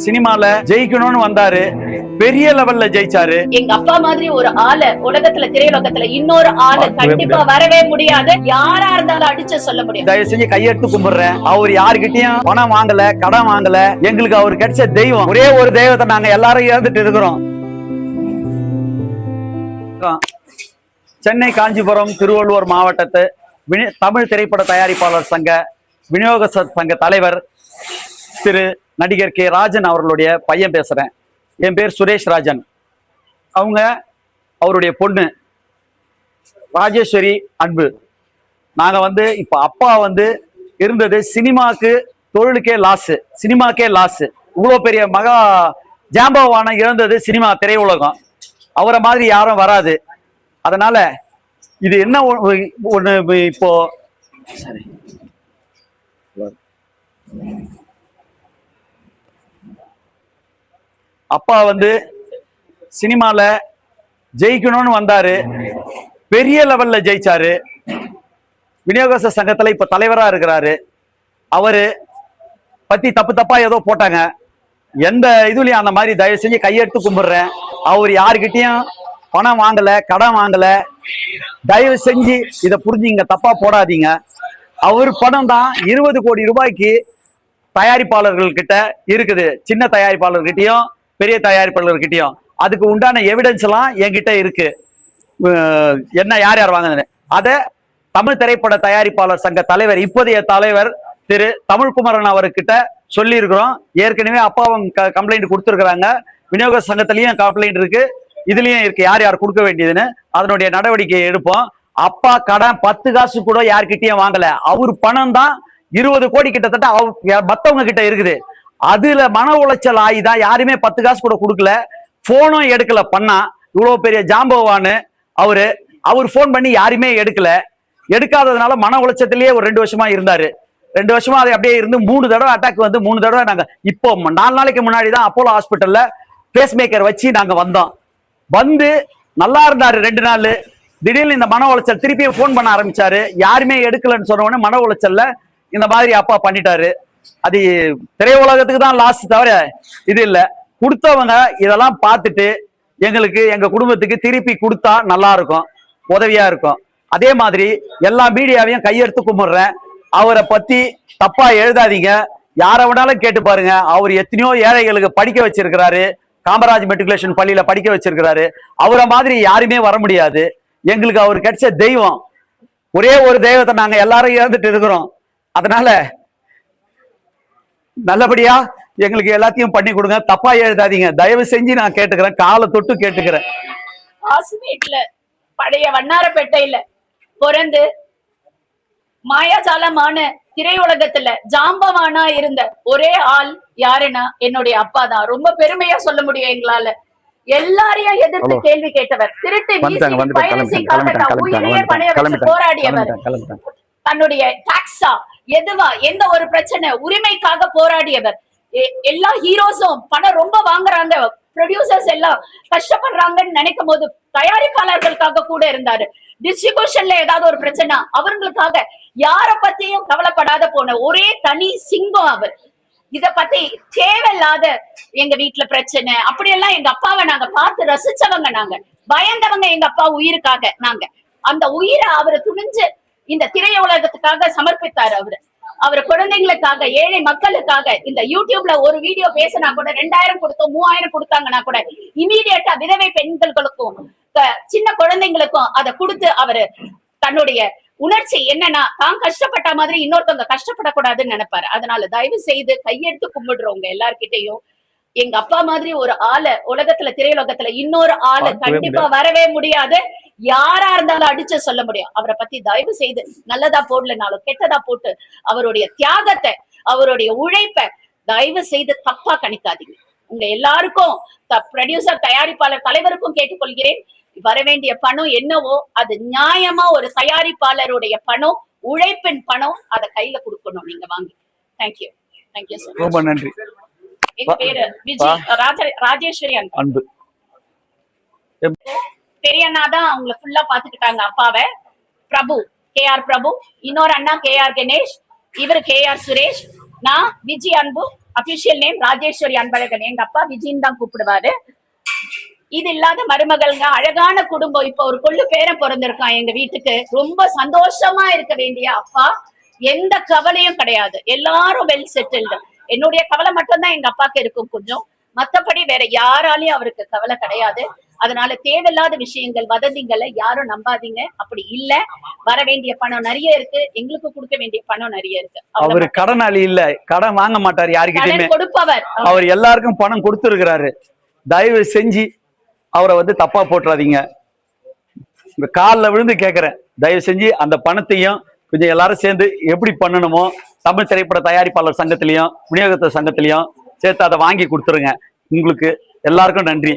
சினிமால ஜெயிக்கணும்னு வந்தாரு, பெரிய லெவல்ல ஜெயிச்சாரு. எங்க அப்பா மாதிரி ஒரு ஆளு உலகத்துல திரையுலகத்துல இன்னொரு ஆளு கண்டிப்பா வரவே முடியாது. யாரா இருந்தாலும் அடிச்சு சொல்ல முடியும். தயவு செஞ்சு கையெடுத்து கும்பிடுறேன். அவர் யாருக்கிட்டையும் பணம் வாங்கல, கடன் வாங்கல. எங்களுக்கு அவர் கிடைச்ச தெய்வம். ஒரே ஒரு தெய்வத்தை நாங்க எல்லாரும் இழந்துட்டு இருக்கிறோம். சென்னை, காஞ்சிபுரம், திருவள்ளூர் மாவட்டத்து தமிழ் திரைப்பட தயாரிப்பாளர் சங்க விநியோக சங்க தலைவர் திரு நடிகர் கே ராஜன் அவர்களுடைய பையன் பேசுறேன். என் பேர் சுரேஷ் ராஜன். அவங்க அவருடைய பொண்ணு ராஜேஸ்வரி அன்பு. நாங்க இப்ப அப்பா இருந்தது சினிமாக்கு, தொழிலுக்கே லாஸ், சினிமாக்கே லாஸ். இவ்வளவு பெரிய மகா ஜாம்பவான இழந்தது சினிமா திரையுலகம். அவரை மாதிரி யாரும் வராது. அதனால இது என்ன ஒண்ணு இப்போ சரி அப்பா சினிமால ஜெயிக்கணும்னு வந்தாரு, பெரிய லெவல்ல ஜெயிச்சாரு. விநியோக சங்கத்துல இப்ப தலைவரா இருக்கிறாரு. அவரு பத்தி தப்பு தப்பா ஏதோ போட்டாங்க. எந்த இதுலயும் அந்த மாதிரி தயவு செஞ்சு கையெடுத்து கும்பிடுறேன். அவர் யாருக்கிட்டையும் பணம் வாங்கல, கடன் வாங்கல. தயவு செஞ்சு இதை புரிஞ்சுங்க, தப்பா போடாதீங்க. அவர் பணம் தான் 20 கோடி ரூபாய்க்கு தயாரிப்பாளர்கள் கிட்ட இருக்குது. சின்ன தயாரிப்பாளர்கிட்டையும் பெரிய தயாரிப்பாளர்கிட்டையும். அதுக்கு உண்டான எவிடன்ஸ் எல்லாம் என்கிட்ட இருக்கு. என்ன யார் யார் வாங்கினது அதை தமிழ் திரைப்பட தயாரிப்பாளர் சங்க தலைவர், இப்போதைய தலைவர் திரு தமிழ்குமரன் அவர்கிட்ட சொல்லி இருக்கிறோம். ஏற்கனவே அப்பாவும் கம்ப்ளைண்ட் கொடுத்துருக்குறாங்க. விநியோக சங்கத்திலையும் கம்ப்ளைண்ட் இருக்கு, இதுலயும் இருக்கு யார் யார் கொடுக்க வேண்டியதுன்னு. அதனுடைய நடவடிக்கையை எடுப்போம். அப்பா கடன் 10 காசு கூட யார்கிட்டயும் வாங்கல. அவர் பணம் தான் 20 கோடி கிட்டத்தட்ட மத்தவங்க கிட்ட இருக்குது. அதுல மன உளைச்சல் ஆகிதான் யாருமே 10 காசு கூட கொடுக்கல, போனும் எடுக்கல. பண்ணா இவ்வளவு பெரிய ஜாம்பவான்னு அவர் போன் பண்ணி யாருமே எடுக்கல. எடுக்காததுனால மன உளைச்சத்திலேயே ஒரு 2 வருஷமா இருந்தாரு. 2 வருஷமா அதை அப்படியே இருந்து 3 தடவை அட்டாக் 3 தடவை நாங்க இப்போ 4 நாளைக்கு முன்னாடி தான் அப்போலோ ஹாஸ்பிட்டல்ல பேஸ் மேக்கர் வச்சு நாங்க வந்தோம். நல்லா இருந்தாரு 2 நாள். திடீர்னு இந்த மன உளைச்சல் திருப்பியும் போன் பண்ண ஆரம்பிச்சாரு. யாருமே எடுக்கலன்னு சொன்ன உடனே மன உளைச்சல்ல இந்த மாதிரி அப்பா பண்ணிட்டாரு. அது திரையுலகத்துக்கு தான் லாஸ், தவிர இது இல்ல. கொடுத்தவங்க இதெல்லாம் பார்த்துட்டு எங்களுக்கு, எங்க குடும்பத்துக்கு திருப்பி கொடுத்தா நல்லா இருக்கும், உதவியா இருக்கும். அதே மாதிரி எல்லா மீடியாவையும் கையெடுத்து கும்பிடுறேன். அவரை பத்தி தப்பா எழுதாதீங்க. யாரை வேணாலும் கேட்டு பாருங்க. அவர் எத்தனையோ ஏழைகளுக்கு படிக்க வச்சிருக்கிறாரு. காமராஜ் மெட்ரிகுலேஷன் பள்ளியில படிக்க வச்சிருக்கிறாரு. அவரை மாதிரி யாருமே வர முடியாது. எங்களுக்கு அவர் கிடைச்ச தெய்வம். ஒரே ஒரு தெய்வத்தை நாங்க எல்லாரும் இழந்துட்டு இருக்கிறோம். அதனால நல்லபடியா எங்களுக்கு எல்லாத்தையும் பண்ணி கொடுங்க. தப்பா எழுதாதீங்க தயவு செஞ்சு. நான் கேட்டுக்கிறேன், காலை தொட்டு கேட்டுக்கிறேன். பழைய வண்ணாரப்பேட்டையில பிறந்து மாயாஜாலமான திரையுலகத்துல ஜாம்பவானா இருந்த ஒரே ஆள் யாருன்னா என்னுடைய அப்பா தான். ரொம்ப பெருமையா சொல்ல முடியும் எங்களால. எல்லாரையும் எதிர்த்து கேள்வி கேட்டவர், திருட்டு உயிரையே பணைய வச்சு போராடியவர், தன்னுடைய டாக்ஸா எதுவா எந்த ஒரு பிரச்சனை உரிமைக்காக போராடியவர். எல்லா ஹீரோஸும் பணம் ரொம்ப வாங்குறாங்க, ப்ரொடியூசர்ஸ் எல்லாம் கஷ்டப்படுறாங்கன்னு நினைக்கும் போது தயாரிப்பாளர்களுக்காக கூட இருந்தாரு. டிஸ்ட்ரிபியூஷன்ல ஏதாவது ஒரு பிரச்சனை அவர்களுக்காக யார பத்தியும் கவலைப்படாத போன ஒரே தனி சிங்கம் அவர். இத பத்தி தேவையில்லாத எங்க வீட்டுல பிரச்சனை அப்படியெல்லாம் எங்க அப்பாவை நாங்க பார்த்து ரசிச்சவங்க, நாங்க பயந்தவங்க எங்க அப்பா உயிருக்காக. நாங்க அந்த உயிரை அவரு துணிஞ்சு இந்த திரையுலகத்துக்காக சமர்ப்பித்தாரு. அவர் குழந்தைங்களுக்காக, ஏழை மக்களுக்காக. இந்த யூடியூப்ல ஒரு வீடியோ பேசினா கூட 2000 கொடுத்தோம், 3000 கொடுத்தாங்கன்னா கூட இமீடியட்டா விதவை பெண்களுக்கும் சின்ன குழந்தைங்களுக்கும் அதை கொடுத்து அவரு தன்னுடைய உணர்ச்சி என்னன்னா தான் கஷ்டப்பட்ட மாதிரி இன்னொருத்தவங்க கஷ்டப்படக்கூடாதுன்னு நினைப்பாரு. அதனால தயவு செய்து கையெடுத்து கும்பிடுறவங்க எல்லார்கிட்டையும் எங்க அப்பா மாதிரி ஒரு ஆளு உலகத்துல திரையுலகத்துல இன்னொரு ஆளு கண்டிப்பா வரவே முடியாது. யாரா இருந்தாலும் அடிச்சு சொல்ல முடியும். அவரை பத்தி தயவு செய்து நல்லதா போடலனாலும் கெட்டதா போட்டு அவருடைய தியாகத்தை, அவருடைய உழைப்பை தயவு செய்து தப்பா கணிக்காதீங்க. உங்க எல்லாருக்கும் ப்ரொடியூசர், தயாரிப்பாளர் தலைவருக்கும் கேட்டுக்கொள்கிறேன். வர வேண்டிய பணம் என்னவோ அது நியாயமா ஒரு தயாரிப்பாளருடைய பணம், உழைப்பின் பணம், அதை கையில கொடுக்கணும் நீங்க வாங்கி. Thank you, thank you sir. ரொம்ப நன்றி. எங்க பேரு விஜய் ராஜேஸ்வரி அன்பு. பெரியண்ணா தான் அவங்களை ஃபுல்லா பாத்துக்கிட்டாங்க அப்பாவை. பிரபு, KR பிரபு, இன்னொரு அண்ணா KR கணேஷ், இவரு KR சுரேஷ், நான் விஜய் அன்பு, அபிஷியல் நேம் ராஜேஸ்வரி அன்பழகன். எங்க அப்பா விஜயின் தான் கூப்பிடுவாரு. இது இல்லாத மருமகள்ங்க, அழகான குடும்பம். இப்ப ஒரு கொள்ளு பேரன் பிறந்திருக்கான் எங்க வீட்டுக்கு. ரொம்ப சந்தோஷமா இருக்க வேண்டிய அப்பா. எந்த கவலையும் கிடையாது. எல்லாரும் வெல் செட்டில்டு. என்னுடைய கவலை மட்டும்தான் எங்க அப்பாக்கு இருக்கும் கொஞ்சம். மத்தபடி வேற யாராலையும் அவருக்கு கவலை கிடையாது. அதனால தேவையில்லாத விஷயங்கள், வதந்திகளை யாரும் நம்பாதீங்க. அப்படி இல்ல, வர வேண்டிய பணம் நிறைய இருக்கு, எங்களுக்கு கொடுக்க வேண்டிய பணம் நிறைய இருக்கு. அவரு கடனாளி இல்ல, கடன் வாங்க மாட்டாரு யாருக்கிட்டயுமே. கொடுப்பவர். அவர் எல்லாருக்கும் பணம் கொடுத்துருக்கிறாரு. தயவு செஞ்சு அவரை வந்து தப்பா போட்டுறாதீங்க. உங்க காலில் விழுந்து கேட்கிறேன், தயவு செஞ்சு அந்த பணத்தையும் கொஞ்சம் எல்லாரும் சேர்ந்து எப்படி பண்ணணுமோ தமிழ் திரைப்பட தயாரிப்பாளர் சங்கத்திலையும் விநியோகத்தர் சங்கத்திலையும் சேர்த்து அதை வாங்கி கொடுத்துருங்க. உங்களுக்கு எல்லாருக்கும் நன்றி.